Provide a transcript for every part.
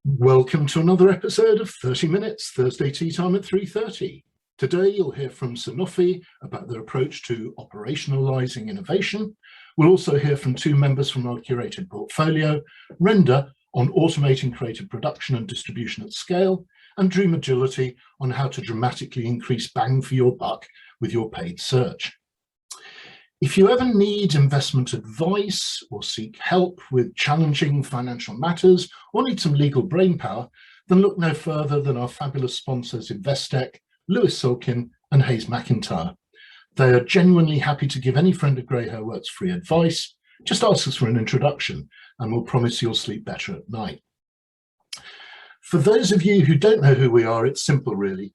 Welcome to another episode of 30 Minutes, Thursday tea time at 3:30. Today you'll hear from Sanofi about their approach to operationalising innovation. We'll also hear from two members from our curated portfolio, Renda on automating creative production and distribution at scale, and Dream Agility on how to dramatically increase bang for your buck with your paid search. If you ever need investment advice or seek help with challenging financial matters or need some legal brainpower, then look no further than our fabulous sponsors Investec, Lewis Silkin and Hayes McIntyre. They are genuinely happy to give any friend of grey hair works free advice. Just ask us for an introduction and we'll promise you'll sleep better at night. For those of you who don't know who we are, it's simple really.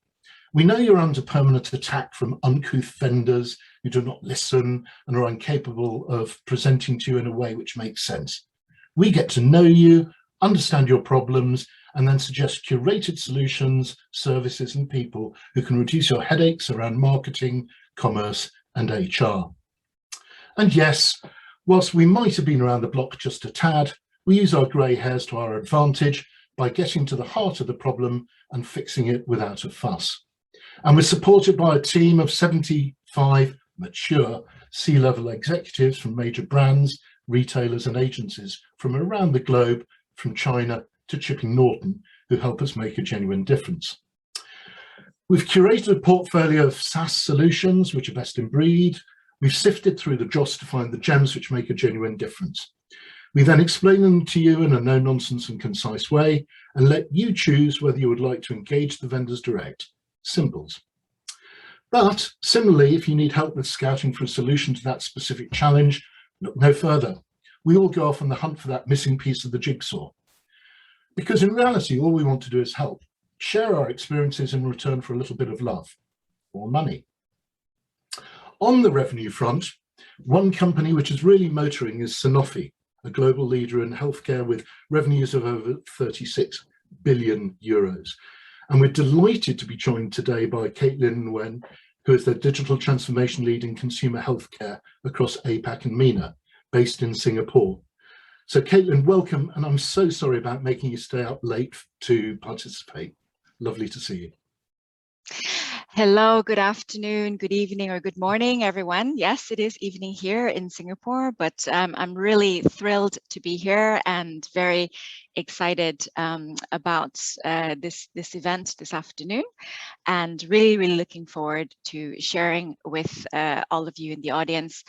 We know you're under permanent attack from uncouth vendors who do not listen and are incapable of presenting to you in a way which makes sense. We get to know you, understand your problems, and then suggest curated solutions, services, and people who can reduce your headaches around marketing, commerce, and HR. And yes, whilst we might have been around the block just a tad, we use our grey hairs to our advantage by getting to the heart of the problem and fixing it without a fuss. And we're supported by a team of 75 mature C-level executives from major brands, retailers and agencies from around the globe, from China to Chipping Norton, who help us make a genuine difference. We've curated a portfolio of SaaS solutions which are best in breed. We've sifted through the dross to find the gems which make a genuine difference. We then explain them to you in a no-nonsense and concise way and let you choose whether you would like to engage the vendors direct. Symbols. But similarly, if you need help with scouting for a solution to that specific challenge, look no further. We all go off on the hunt for that missing piece of the jigsaw. Because in reality, all we want to do is help, share our experiences in return for a little bit of love or money. On the revenue front, one company which is really motoring is Sanofi, a global leader in healthcare with revenues of over 36 billion euros. And we're delighted to be joined today by Caitlin Nguyen, who is the digital transformation lead in consumer healthcare across APAC and MENA, based in Singapore. So Caitlin, welcome, and I'm so sorry about making you stay up late to participate. Lovely to see you. Hello, good afternoon, good evening, or good morning, everyone. Yes, it is evening here in Singapore, but I'm really thrilled to be here and very excited about this event this afternoon, and really looking forward to sharing with all of you in the audience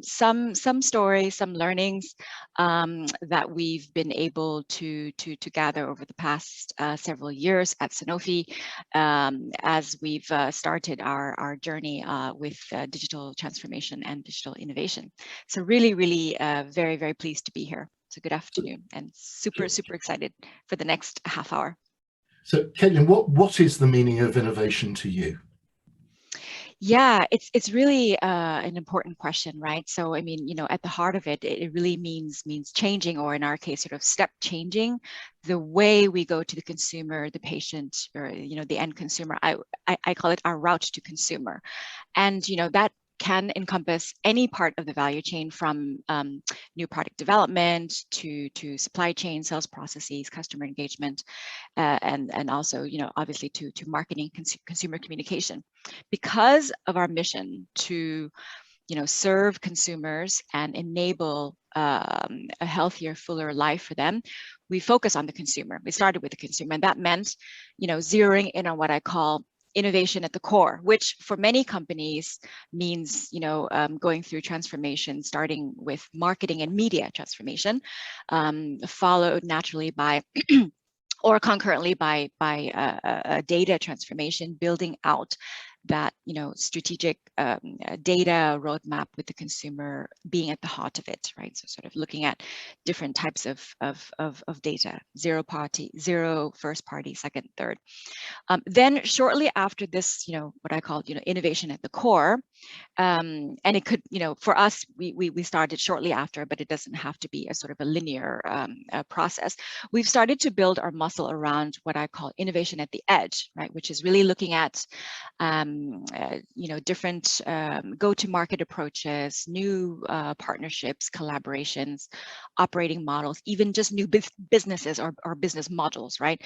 some stories, some learnings that we've been able to gather over the past several years at Sanofi as we've started our journey with digital transformation and digital innovation. So really very pleased to be here. So good afternoon and super excited for the next half hour. So Caitlin, what is the meaning of innovation to you? Yeah, it's really an important question, right? So, I mean, you know, at the heart of it, it really means changing, or in our case, sort of step changing the way we go to the consumer, the patient, or, you know, the end consumer. I call it our route to consumer. And, you know, that can encompass any part of the value chain, from new product development to supply chain, sales processes, customer engagement, and also, you know, obviously to marketing, consumer communication. Because of our mission to, you know, serve consumers and enable a healthier, fuller life for them, we focus on the consumer. We started with the consumer, and that meant, you know, zeroing in on what I call innovation at the core, which for many companies means, you know, going through transformation, starting with marketing and media transformation, followed naturally by or concurrently by a data transformation, building out that, you know, strategic data roadmap with the consumer being at the heart of it, right? So sort of looking at different types of data, zero first party, second, third. Then shortly after this, you know, what I call, you know, innovation at the core, and it could, you know, for us, we started shortly after, but it doesn't have to be a sort of a linear process. We've started to build our muscle around what I call innovation at the edge, right? Which is really looking at different go-to-market approaches, new partnerships, collaborations, operating models, even just new businesses or business models, right?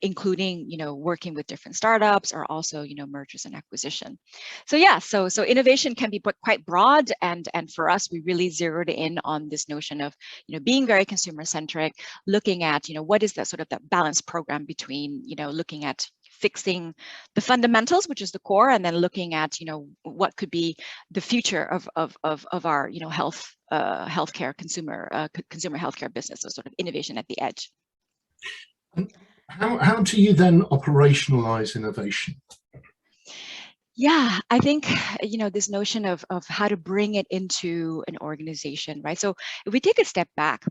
Including, working with different startups or also, mergers and acquisition. So yeah, so innovation can be quite broad, and for us, we really zeroed in on this notion of, being very consumer-centric, looking at, what is that sort of that balance program between, looking at fixing the fundamentals, which is the core, and then looking at, what could be the future of our, healthcare consumer healthcare business, so sort of innovation at the edge. And how do you then operationalize innovation? Yeah, I think, this notion of how to bring it into an organization, right? So if we take a step back,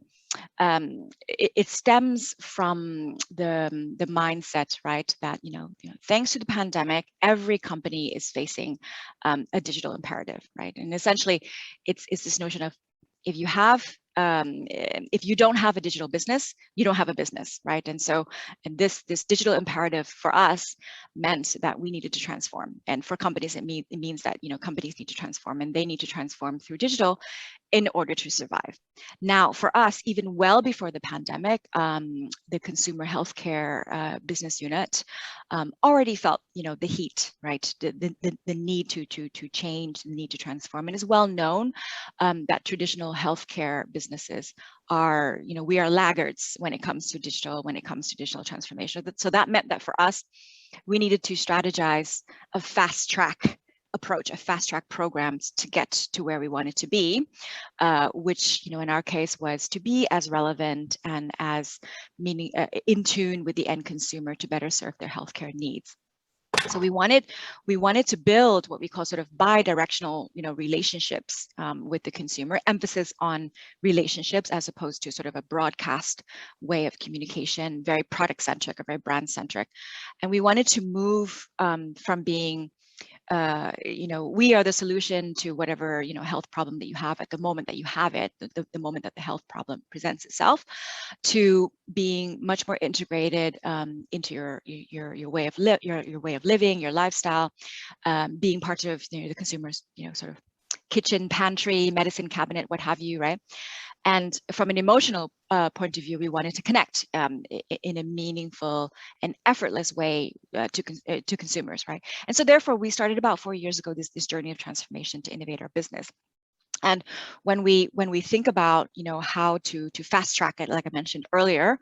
it stems from the mindset, right, that thanks to the pandemic, every company is facing a digital imperative, right? And essentially, it's this notion of if you don't have a digital business, you don't have a business, right? And so, this digital imperative for us meant that we needed to transform, and for companies, it means that companies need to transform, and they need to transform through digital in order to survive. Now, for us, even well before the pandemic, the consumer healthcare business unit already felt, the heat, right? The need to change, the need to transform. And it's well known that traditional healthcare businesses are, we are laggards when it comes to digital transformation. So that meant that for us, we needed to strategize a fast track approach, a fast track programs to get to where we wanted to be, which, in our case, was to be as relevant and as in tune with the end consumer to better serve their healthcare needs. So we wanted to build what we call sort of bi-directional, relationships with the consumer, emphasis on relationships as opposed to sort of a broadcast way of communication, very product centric or very brand centric. And we wanted to move from being we are the solution to whatever, health problem that you have at the moment that you have it, the moment that the health problem presents itself, to being much more integrated into your way of living, your lifestyle, being part of the consumer's, sort of kitchen, pantry, medicine cabinet, what have you, right? And from an emotional point of view, we wanted to connect in a meaningful and effortless way to consumers, right? And so therefore, we started about 4 years ago this journey of transformation to innovate our business. And when we think about how to fast track it, like I mentioned earlier,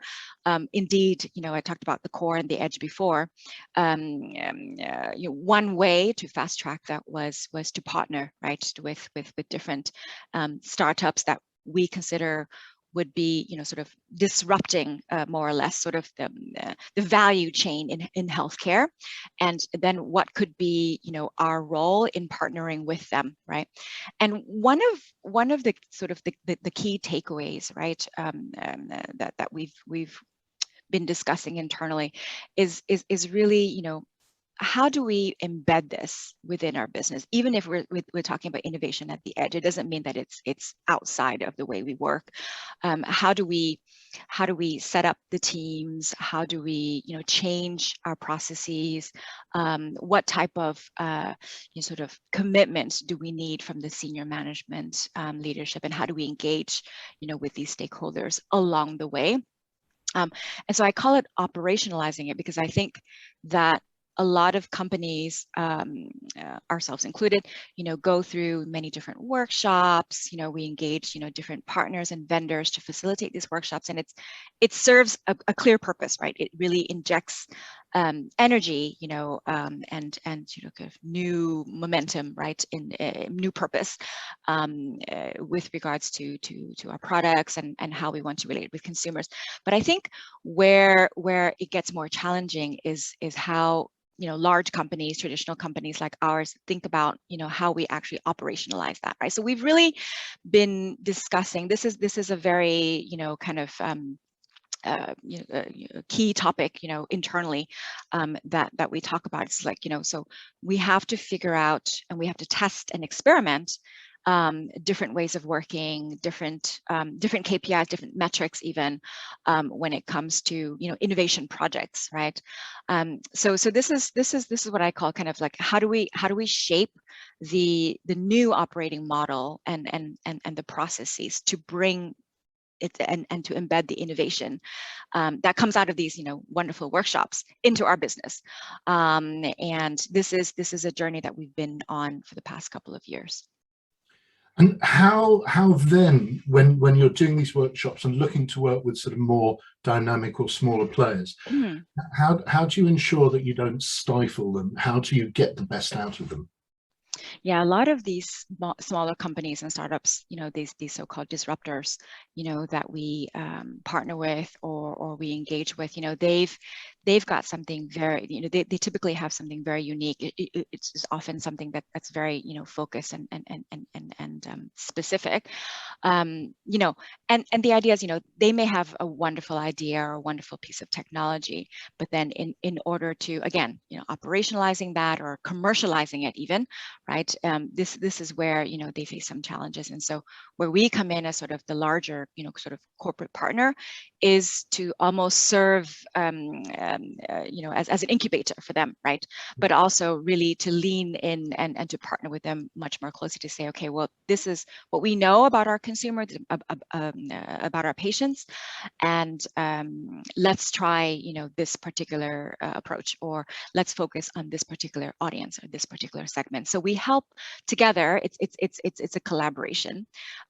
indeed, I talked about the core and the edge before. One way to fast track that was to partner, right, with different startups that we consider would be, sort of disrupting more or less sort of the value chain in healthcare, and then what could be, our role in partnering with them, right? And one of the sort of the key takeaways, right, that we've been discussing internally is really, how do we embed this within our business? Even if we're talking about innovation at the edge, it doesn't mean that it's outside of the way we work. How do we set up the teams? How do we change our processes? What type of sort of commitment do we need from the senior management leadership? And how do we engage with these stakeholders along the way? And so I call it operationalizing it, because I think that a lot of companies, ourselves included, go through many different workshops. We engage, different partners and vendors to facilitate these workshops, and it serves a clear purpose, right? It really injects energy, and kind of new momentum, right, in new purpose with regards to our products and how we want to relate with consumers. But I think where it gets more challenging is how large companies, traditional companies like ours, think about how we actually operationalize that, right? So we've really been discussing this is a very kind of key topic internally that we talk about. It's like so we have to figure out, and we have to test and experiment different ways of working, different KPIs, different metrics, even when it comes to innovation projects, right? So this is what I call kind of like how do we shape the new operating model and the processes to bring it and to embed the innovation that comes out of these wonderful workshops into our business. And this is a journey that we've been on for the past couple of years. And how then, when you're doing these workshops and looking to work with sort of more dynamic or smaller players, how do you ensure that you don't stifle them? How do you get the best out of them? Yeah, a lot of these smaller companies and startups, these so-called disruptors, that we partner with or we engage with, they've got something very, they typically have something very unique. It's often something that's very, focused and specific. And the idea is, they may have a wonderful idea or a wonderful piece of technology, but then in order to, again, operationalizing that or commercializing it even, right? This is where they face some challenges, and so where we come in as sort of the larger sort of corporate partner is to almost serve as an incubator for them, right? But also really to lean in and to partner with them much more closely to say, okay, well, this is what we know about our consumer, about our patients, and let's try this particular approach, or let's focus on this particular audience or this particular segment. So we help together. It's a collaboration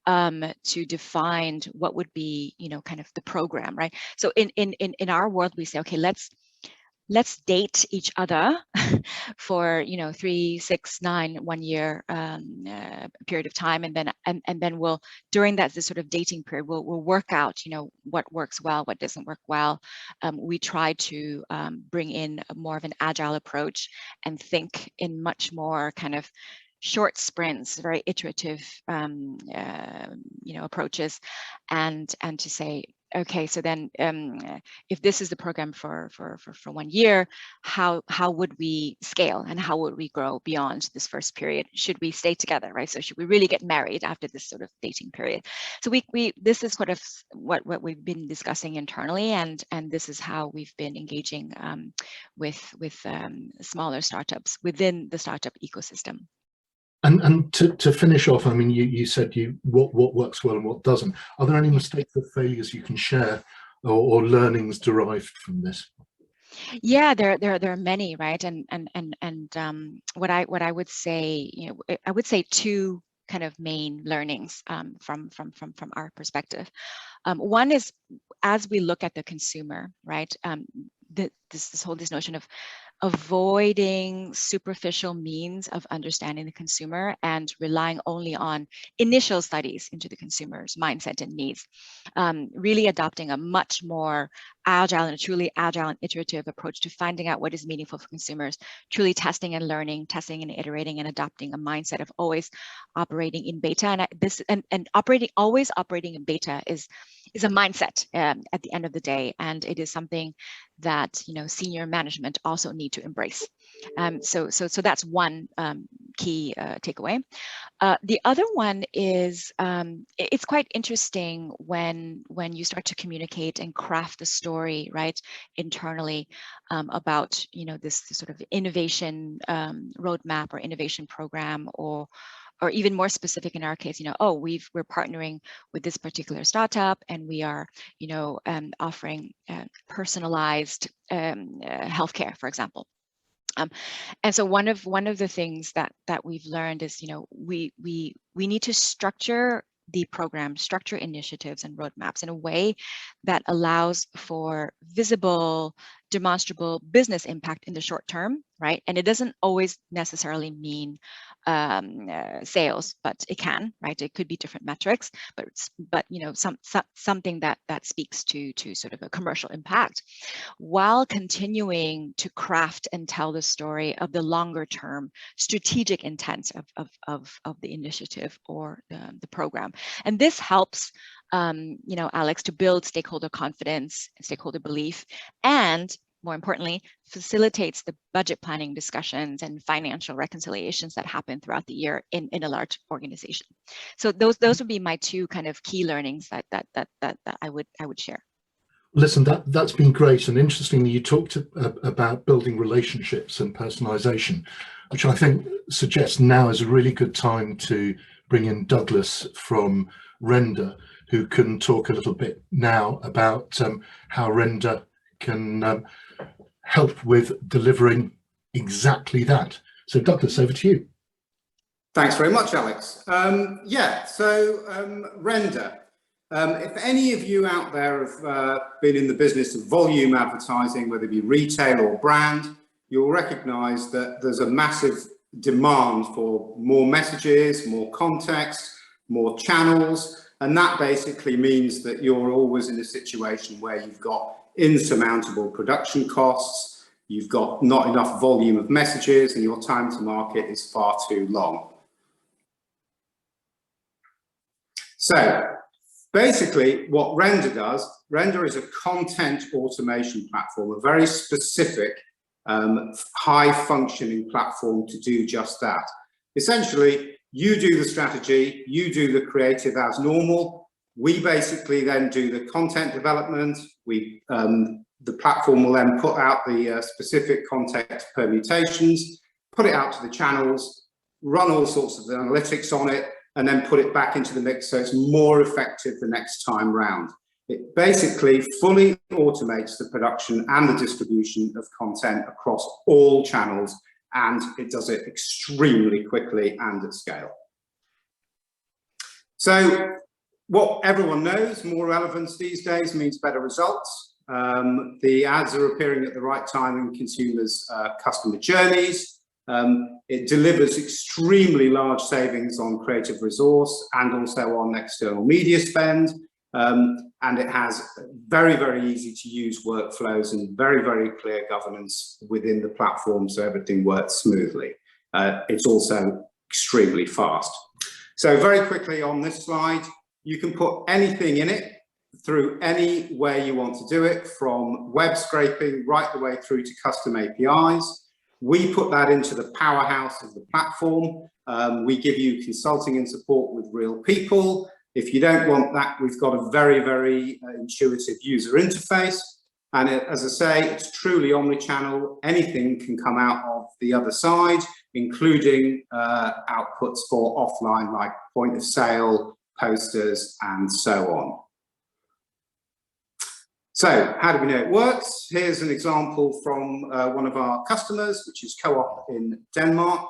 to define what would be kind of the program, right? So in our world, we say, okay, let's date each other for 3, 6, 9, 1 year period of time, and then we'll, during that this sort of dating period, we'll work out what works well, what doesn't work well. We try to bring in more of an agile approach and think in much more kind of short sprints, very iterative approaches, and to say, okay, so then if this is the program for 1 year, how would we scale and how would we grow beyond this first period? Should we stay together, right? So should we really get married after this sort of dating period? So this is sort of what we've been discussing internally, and this is how we've been engaging with smaller startups within the startup ecosystem. And to finish off, I mean, you said what works well and what doesn't. Are there any mistakes or failures you can share, or learnings derived from this? Yeah, there are many, right? And what I would say, I would say two kind of main learnings from our perspective. One is, as we look at the consumer, right? This notion of avoiding superficial means of understanding the consumer and relying only on initial studies into the consumer's mindset and needs. Really adopting a much more agile and a truly agile and iterative approach to finding out what is meaningful for consumers, truly testing and learning, testing and iterating, and adopting a mindset of always operating in beta. And always operating in beta is a mindset at the end of the day, and it is something that senior management also need to embrace. So that's one key takeaway. The other one is it's quite interesting when you start to communicate and craft the story, right, internally about this sort of innovation roadmap or innovation program, or even more specific in our case, we're partnering with this particular startup, and we are, offering personalized healthcare, for example. And so one of the things that we've learned is, we need to structure the program, structure initiatives and roadmaps in a way that allows for visible, demonstrable business impact in the short term, right? And it doesn't always necessarily mean sales, but it can, right? It could be different metrics, but something that speaks to sort of a commercial impact, while continuing to craft and tell the story of the longer term strategic intent of the initiative or the program. And this helps Alex, to build stakeholder confidence, stakeholder belief, and more importantly, facilitates the budget planning discussions and financial reconciliations that happen throughout the year in a large organization. So those would be my two kind of key learnings that I would share. Listen, that's been great, and interestingly, you talked about building relationships and personalization, which I think suggests now is a really good time to bring in Douglas from Render, who can talk a little bit now about how Render can help with delivering exactly that. So Douglas, over to you. Thanks very much, Alex. Render. If any of you out there have been in the business of volume advertising, whether it be retail or brand, you'll recognize that there's a massive demand for more messages, more context, more channels, and that basically means that you're always in a situation where you've got insurmountable production costs, you've got not enough volume of messages, and your time to market is far too long. So basically what Render does, Render is a content automation platform, a very specific high functioning platform to do just that. Essentially, you do the strategy, you do the creative as normal. We basically then do the content development. The platform will then put out the specific context permutations, put it out to the channels, run all sorts of analytics on it, and then put it back into the mix so it's more effective the next time round. It basically fully automates the production and the distribution of content across all channels, and it does it extremely quickly and at scale. So what everyone knows, more relevance these days means better results. The ads are appearing at the right time in consumers' customer journeys. It delivers extremely large savings on creative resource and also on external media spend. And it has very, very easy to use workflows and very, very clear governance within the platform, so everything works smoothly. It's also extremely fast. So very quickly on this slide, you can put anything in it through any way you want to do it, from web scraping right the way through to custom APIs. We put that into the powerhouse of the platform. We give you consulting and support with real people. If you don't want that, we've got a very, very intuitive user interface. And as I say, it's truly omnichannel. Anything can come out of the other side, including outputs for offline, like point of sale, posters, and so on. So how do we know it works? Here's an example from one of our customers, which is Co-op in Denmark.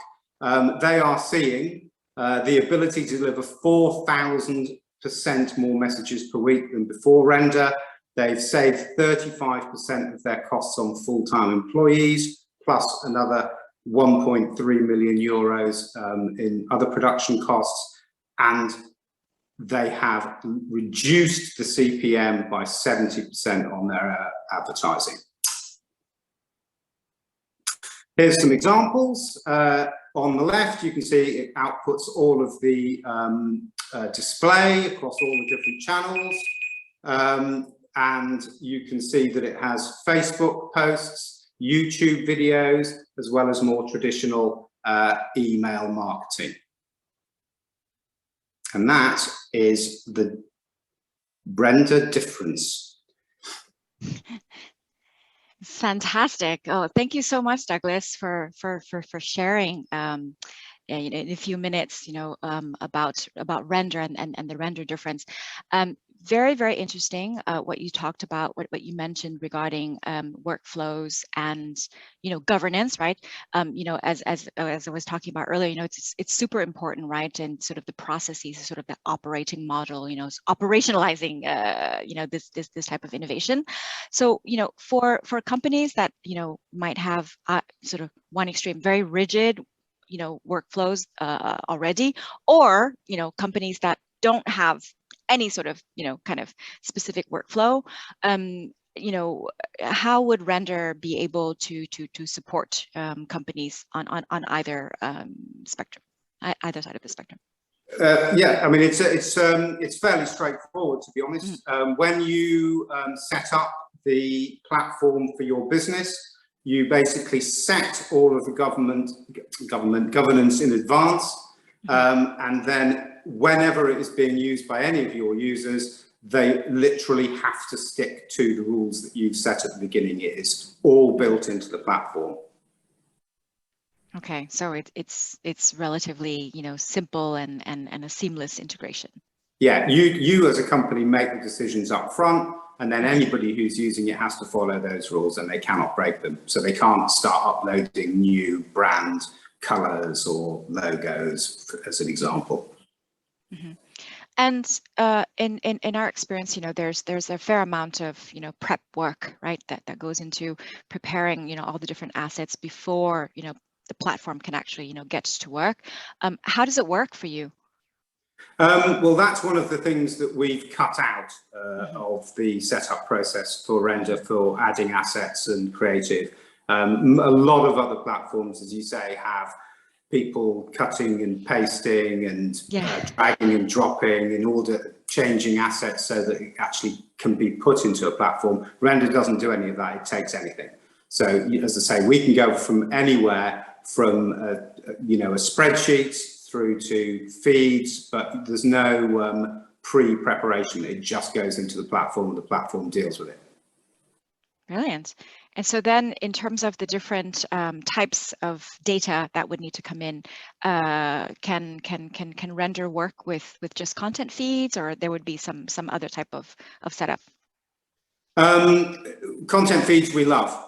They are seeing the ability to deliver 4,000% more messages per week than before Render. They've saved 35% of their costs on full-time employees, plus another 1.3 million euros in other production costs, and they have reduced the CPM by 70% on their advertising. Here's some examples. On the left, you can see it outputs all of the display across all the different channels. And you can see that it has Facebook posts, YouTube videos, as well as more traditional email marketing. And that is the Render difference. Fantastic. Oh, thank you so much, Douglas, for sharing in a few minutes, about Render and the Render difference. Very, very interesting what you talked about, what you mentioned regarding workflows and governance, right? As I was talking about earlier, it's super important, right? And sort of the processes, sort of the operating model, operationalizing this type of innovation. So for companies that might have sort of one extreme, very rigid workflows already, or companies that don't have any sort of kind of specific workflow, how would Render be able to support companies on either spectrum, either side of the spectrum? Yeah, I mean, it's fairly straightforward, to be honest. When you set up the platform for your business. You basically set all of the governance in advance, and then whenever it is being used by any of your users, they literally have to stick to the rules that you've set at the beginning. It is all built into the platform. Okay, so it's relatively, you know, simple and a seamless integration. Yeah, you as a company make the decisions up front, and then anybody who's using it has to follow those rules, and they cannot break them. So they can't start uploading new brand colors or logos, as an example. Mm-hmm. And in our experience, you know, there's a fair amount of, you know, prep work, right, that goes into preparing, you know, all the different assets before, you know, the platform can actually, you know, get to work. How does it work for you? Well, that's one of the things that we've cut out of the setup process for Render for adding assets and creative. A lot of other platforms, as you say, have people cutting and pasting and dragging and dropping in order, changing assets so that it actually can be put into a platform. Render doesn't do any of that. It takes anything. So, as I say, we can go from anywhere, from you know, a spreadsheet through to feeds, but there's no pre-preparation. It just goes into the platform and the platform deals with it. Brilliant. And so then in terms of the different types of data that would need to come in, can Render work with just content feeds, or there would be some other type of setup? Content feeds we love.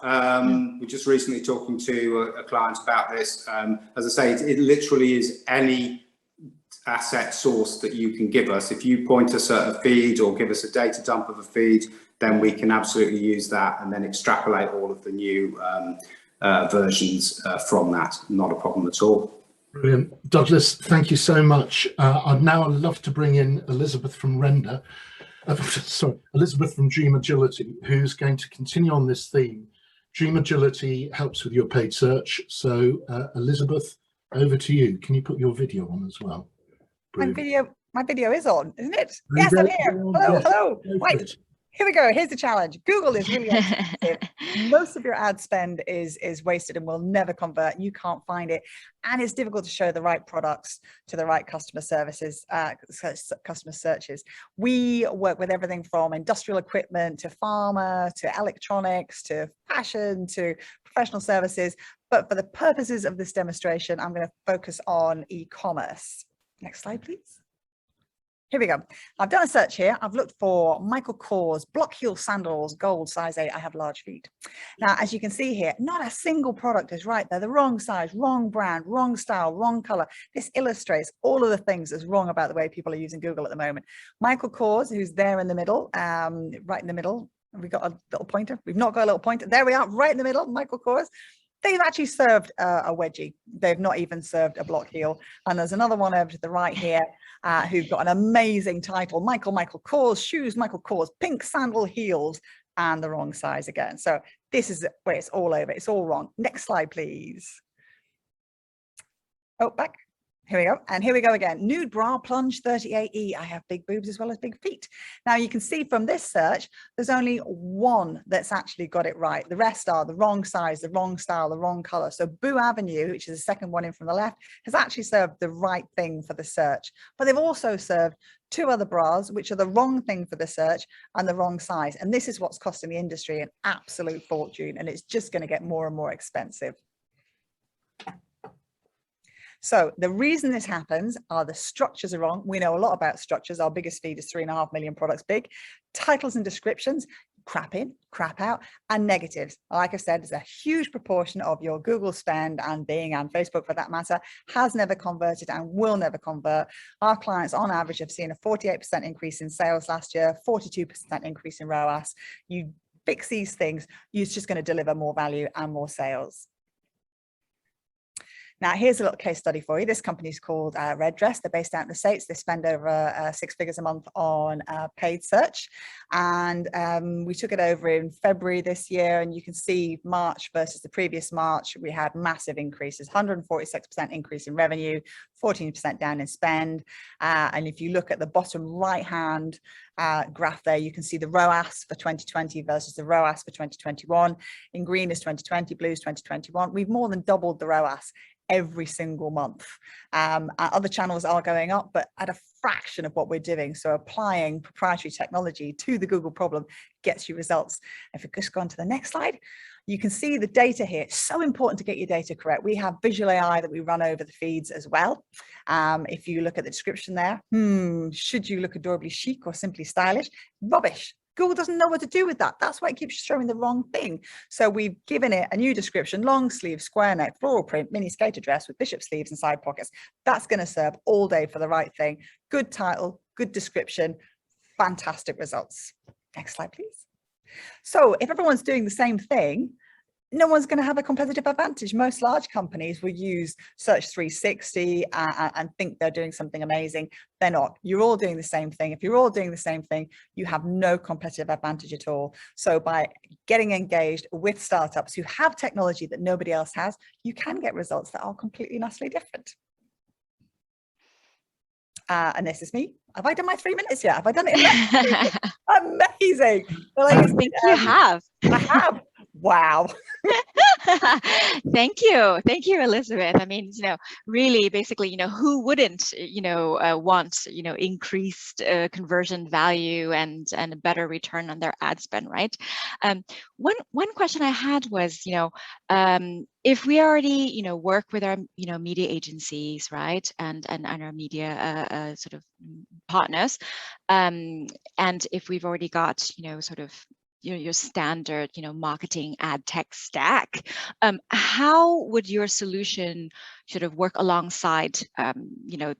We're just recently talking to a client about this. As I say, it literally is any asset source that you can give us. If you point us at a feed or give us a data dump of a feed, then we can absolutely use that and then extrapolate all of the new versions from that. Not a problem at all. Brilliant. Douglas, thank you so much. I'd now love to bring in Elizabeth from Render. Sorry, Elizabeth from Dream Agility, who's going to continue on this theme. Dream Agility helps with your paid search. So Elizabeth, over to you. Can you put your video on as well? Brilliant. My video is on, isn't it? Yes, I'm here. Hello. Right. Here we go. Here's the challenge. Google is really expensive. Most of your ad spend is wasted and will never convert. You can't find it. And it's difficult to show the right products to the right customer services, customer searches. We work with everything from industrial equipment to pharma, to electronics, to fashion, to professional services. But for the purposes of this demonstration, I'm going to focus on e-commerce. Next slide, please. Here we go. I've done a search here. I've looked for Michael Kors block heel sandals, gold, size 8. I have large feet. Now, as you can see here, not a single product is right. They're the wrong size, wrong brand, wrong style, wrong color. This illustrates all of the things that's wrong about the way people are using Google at the moment. Michael Kors, who's there in the middle, right in the middle. Have we got a little pointer? We've not got a little pointer. There we are, right in the middle, Michael Kors. They've actually served a wedgie. They've not even served a block heel. And there's another one over to the right here who've got an amazing title, Michael Kors shoes, Michael Kors pink sandal heels, and the wrong size again. So this is where it's all over. It's all wrong. Next slide, please. Oh, back. Here we go. And here we go again. Nude bra plunge 38E. I have big boobs as well as big feet. Now you can see from this search, there's only one that's actually got it right. The rest are the wrong size, the wrong style, the wrong color. So Boo Avenue, which is the second one in from the left, has actually served the right thing for the search. But they've also served two other bras, which are the wrong thing for the search and the wrong size. And this is what's costing the industry an absolute fortune. And it's just going to get more and more expensive. So the reason this happens are the structures are wrong. We know a lot about structures. Our biggest feed is 3.5 million products big. Titles and descriptions, crap in, crap out, and negatives. Like I said, there's a huge proportion of your Google spend and Bing and Facebook for that matter has never converted and will never convert. Our clients on average have seen a 48% increase in sales last year, 42% increase in ROAS. You fix these things, you're just going to deliver more value and more sales. Now, here's a little case study for you. This company is called Red Dress. They're based out in the States. They spend over 6 figures a month on paid search. And we took it over in February this year. And you can see March versus the previous March, we had massive increases, 146% increase in revenue, 14% down in spend. And if you look at the bottom right-hand graph there. You can see the ROAS for 2020 versus the ROAS for 2021. In green is 2020, blue is 2021. We've more than doubled the ROAS every single month. Other channels are going up, but at a fraction of what we're doing. So applying proprietary technology to the Google problem gets you results. If we just go on to the next slide, you can see the data here. It's so important to get your data correct. We have visual AI that we run over the feeds as well. If you look at the description there, should you look adorably chic or simply stylish? Rubbish. Google doesn't know what to do with that. That's why it keeps showing the wrong thing. So we've given it a new description: long sleeve, square neck, floral print, mini skater dress with bishop sleeves and side pockets. That's going to serve all day for the right thing. Good title, good description, fantastic results. Next slide, please. So if everyone's doing the same thing, no one's going to have a competitive advantage. Most large companies will use Search 360 and think they're doing something amazing. They're not. You're all doing the same thing. If you're all doing the same thing, you have no competitive advantage at all. So by getting engaged with startups who have technology that nobody else has, you can get results that are completely and utterly different. And this is me. Have I done my 3 minutes yet? Have I done it? Amazing. Well, I think you have. I have. Wow. Thank you, Elizabeth. I mean, really, basically, who wouldn't, want, increased conversion value and a better return on their ad spend, right? One question I had was, if we already, work with our, media agencies, right, and our media sort of partners, and if we've already got, sort of your standard, marketing ad tech stack, how would your solution sort of work alongside,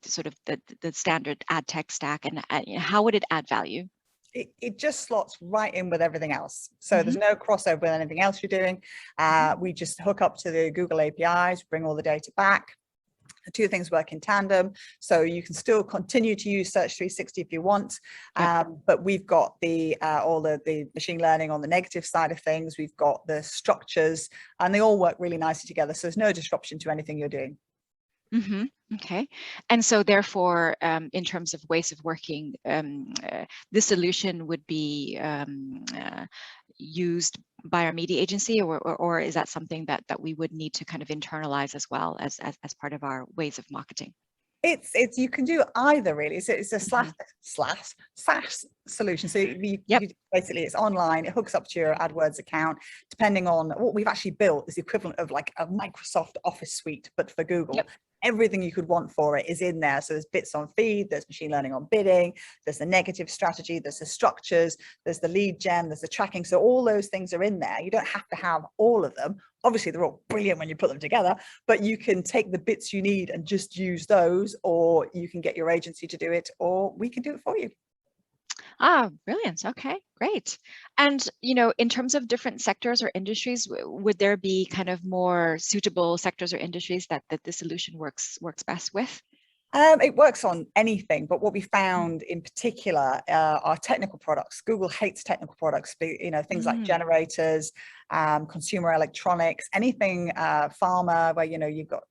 sort of the standard ad tech stack, and how would it add value? It just slots right in with everything else. So there's no crossover with anything else you're doing. We just hook up to the Google APIs, bring all the data back. The two things work in tandem, so you can still continue to use Search 360 if you want, but we've got the all the machine learning on the negative side of things. We've got the structures, and they all work really nicely together, so there's no disruption to anything you're doing. Okay, and so therefore, in terms of ways of working, this solution would be used by our media agency, or is that something that we would need to kind of internalize as well as part of our ways of marketing? It's you can do either, really. It's a SaaS solution. So you basically, it's online. It hooks up to your AdWords account. Depending on what we've actually built, is the equivalent of like a Microsoft Office suite, but for Google. Everything you could want for it is in there. So there's bits on feed, there's machine learning on bidding, there's the negative strategy, there's the structures, there's the lead gen, there's the tracking. So all those things are in there. You don't have to have all of them. Obviously, they're all brilliant when you put them together, but you can take the bits you need and just use those, or you can get your agency to do it, or we can do it for you. Ah, brilliant. Okay, great. And, in terms of different sectors or industries, would there be kind of more suitable sectors or industries that the solution works best with? It works on anything, but what we found in particular are technical products. Google hates technical products, things like generators, consumer electronics, anything pharma, where you've got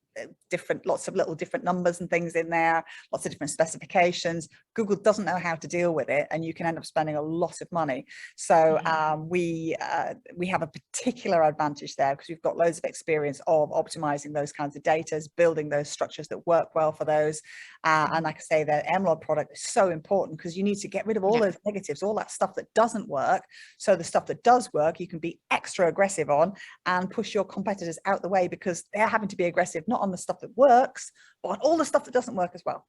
lots of little different numbers and things in there, lots of different specifications. Google doesn't know how to deal with it, and you can end up spending a lot of money. So we have a particular advantage there because we've got loads of experience of optimizing those kinds of data, building those structures that work well for those. And like I say, the MLOD product is so important because you need to get rid of all those negatives, all that stuff that doesn't work. So the stuff that does work, you can be extra aggressive on and push your competitors out the way, because they're having to be aggressive, not on the stuff that works, but on all the stuff that doesn't work as well.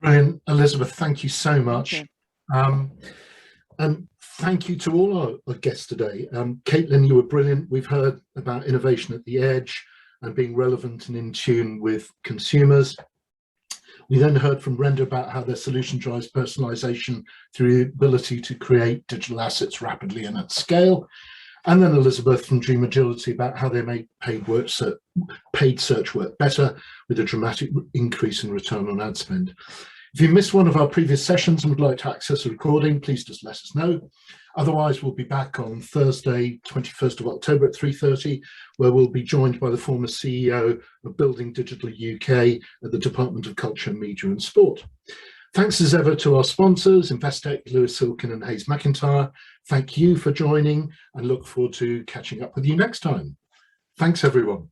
Brilliant, Elizabeth. Thank you so much. And thank you to all our guests today. Caitlin, you were brilliant. We've heard about innovation at the edge and being relevant and in tune with consumers. We then heard from Brenda about how their solution drives personalization through the ability to create digital assets rapidly and at scale. And then Elizabeth from Dream Agility about how they make paid search work better with a dramatic increase in return on ad spend. If you missed one of our previous sessions and would like to access a recording, please just let us know. Otherwise, we'll be back on Thursday, 21st of October at 3:30, where we'll be joined by the former CEO of Building Digital UK at the Department of Culture, Media and Sport. Thanks as ever to our sponsors, Investec, Lewis Silkin and Hayes McIntyre. Thank you for joining and look forward to catching up with you next time. Thanks, everyone.